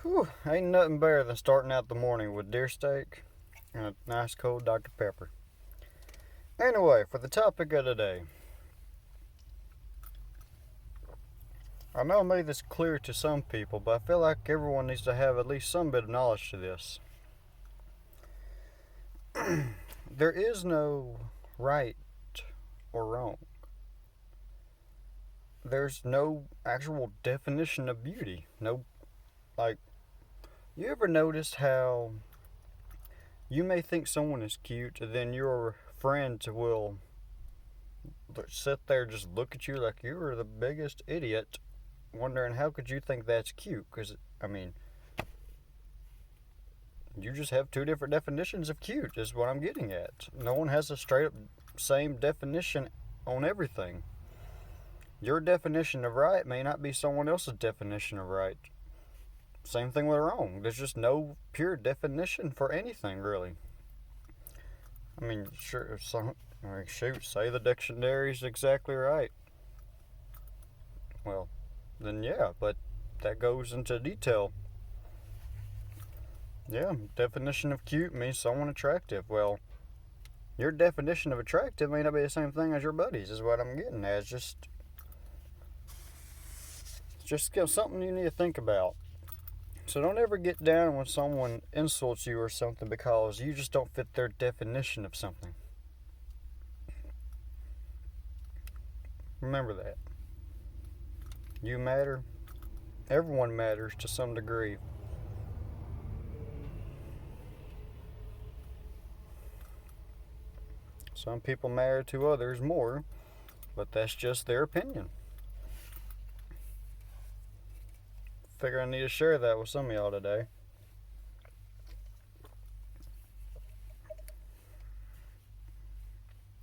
Whew, ain't nothing better than starting out the morning with deer steak and a nice cold Dr. Pepper. Anyway, for the topic of today, I know I made this clear to some people, but I feel like everyone needs to have at least some bit of knowledge to this. There is no right or wrong. There's no actual definition of beauty. No, like, you ever noticed how you may think someone is cute, and then your friends will sit there just look at you like you are the biggest idiot, wondering how could you think that's cute? Because, I mean, you just have two different definitions of cute, is what I'm getting at. No one has a straight up same definition on everything. Your definition of right may not be someone else's definition of right. Same thing with wrong. There's just no pure definition for anything, really. I mean, sure, shoot, say the dictionary's exactly right. Well, then yeah, but that goes into detail. Yeah, definition of cute means someone attractive. Well, your definition of attractive may not be the same thing as your buddy's, is what I'm getting at. It's just something you need to think about. So don't ever get down when someone insults you or something because you just don't fit their definition of something. Remember that. You matter. Everyone matters to some degree. Some people matter to others more, but that's just their opinion. Figure I need to share that with some of y'all today.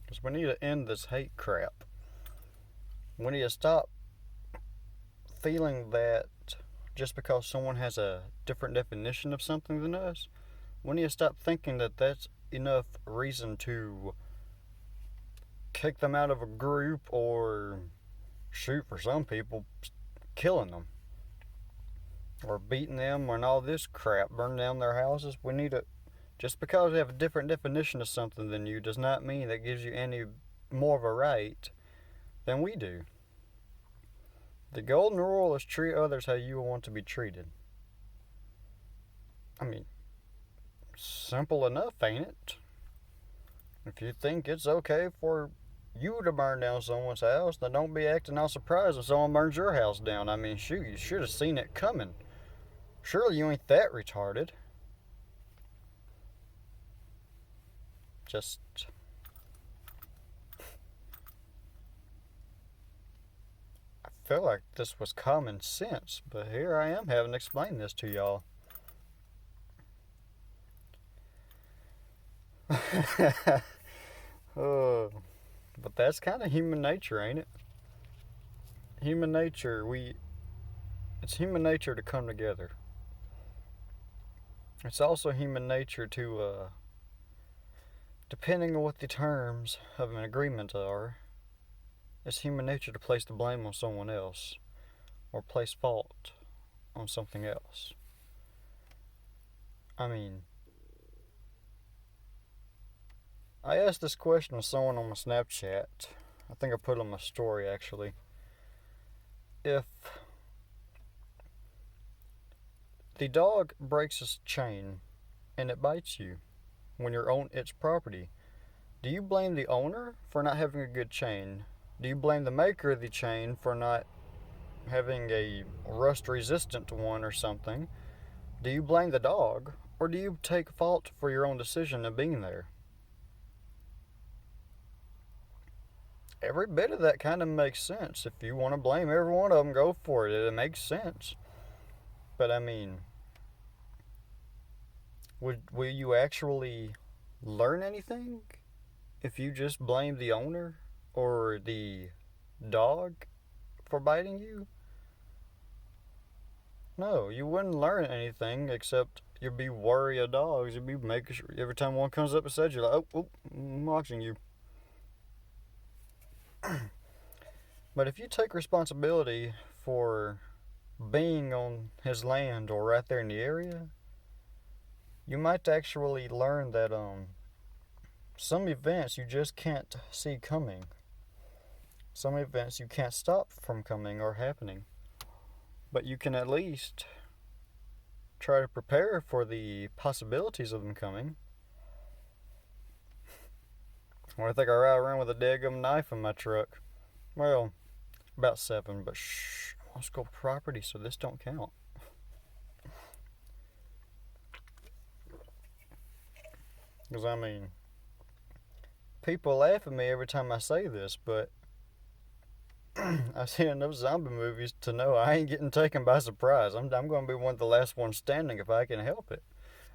Because we need to end this hate crap. We need to stop feeling that just because someone has a different definition of something than us, we need to stop thinking that that's enough reason to kick them out of a group or shoot, for some people, killing them or beating them and all this crap, burning down their houses. We need to, just because they have a different definition of something than you does not mean that gives you any more of a right than we do. The golden rule is treat others how you want to be treated. I mean, simple enough, ain't it? If you think it's okay for you to burn down someone's house, then don't be acting all surprised when someone burns your house down. I mean, shoot, you should have seen it coming. Surely you ain't that retarded. Just... I feel like this was common sense, but here I am having to explain this to y'all. Oh, but that's kind of human nature, ain't it? Human nature, it's human nature to come together. It's also human nature to, depending on what the terms of an agreement are, it's human nature to place the blame on someone else or place fault on something else. I mean, I asked this question to someone on my Snapchat. I think I put it on my story, actually. If the dog breaks its chain and it bites you when you're on its property, do you blame the owner for not having a good chain? Do you blame the maker of the chain for not having a rust-resistant one or something? Do you blame the dog, or do you take fault for your own decision of being there? Every bit of that kind of makes sense. If you want to blame every one of them, go for it. It makes sense. But I mean, will you actually learn anything if you just blame the owner or the dog for biting you? No, you wouldn't learn anything except you'd be wary of dogs. You'd be making sure every time one comes up beside you, like, oh, I'm watching you. But if you take responsibility for being on his land or right there in the area, you might actually learn that some events you just can't see coming. Some events you can't stop from coming or happening. But you can at least try to prepare for the possibilities of them coming. Or I think I ride around with a daggum knife in my truck. Well, about 7, but shh, I'm on school property, so this don't count. Because, I mean, people laugh at me every time I say this, but I've seen enough zombie movies to know I ain't getting taken by surprise. I'm going to be one of the last ones standing if I can help it.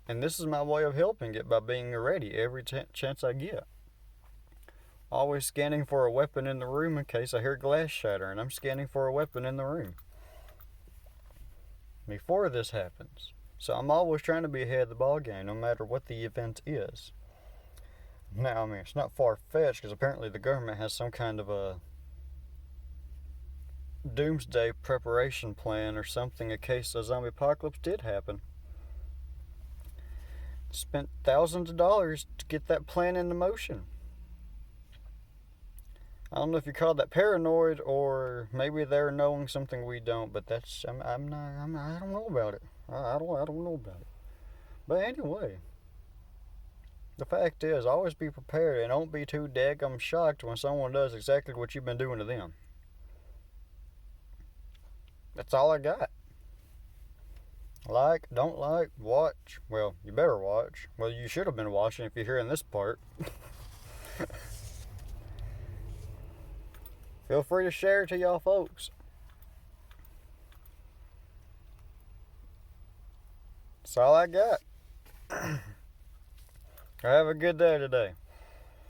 And this is my way of helping it by being ready every chance I get. Always scanning for a weapon in the room in case I hear glass shatter, and I'm scanning for a weapon in the room before this happens. So I'm always trying to be ahead of the ball game, no matter what the event is. Now, I mean, it's not far-fetched, because apparently the government has some kind of a doomsday preparation plan or something in case a zombie apocalypse did happen. Spent thousands of dollars to get that plan into motion. I don't know if you call that paranoid, or maybe they're knowing something we don't, but that's, I don't know about it. I don't know about it. But anyway, the fact is, always be prepared and don't be too daggum shocked when someone does exactly what you've been doing to them. That's all I got. Like, don't like, watch. Well, you better watch. Well, you should have been watching if you're hearing this part. Feel free to share it to y'all folks. That's all I got. Have a good day today.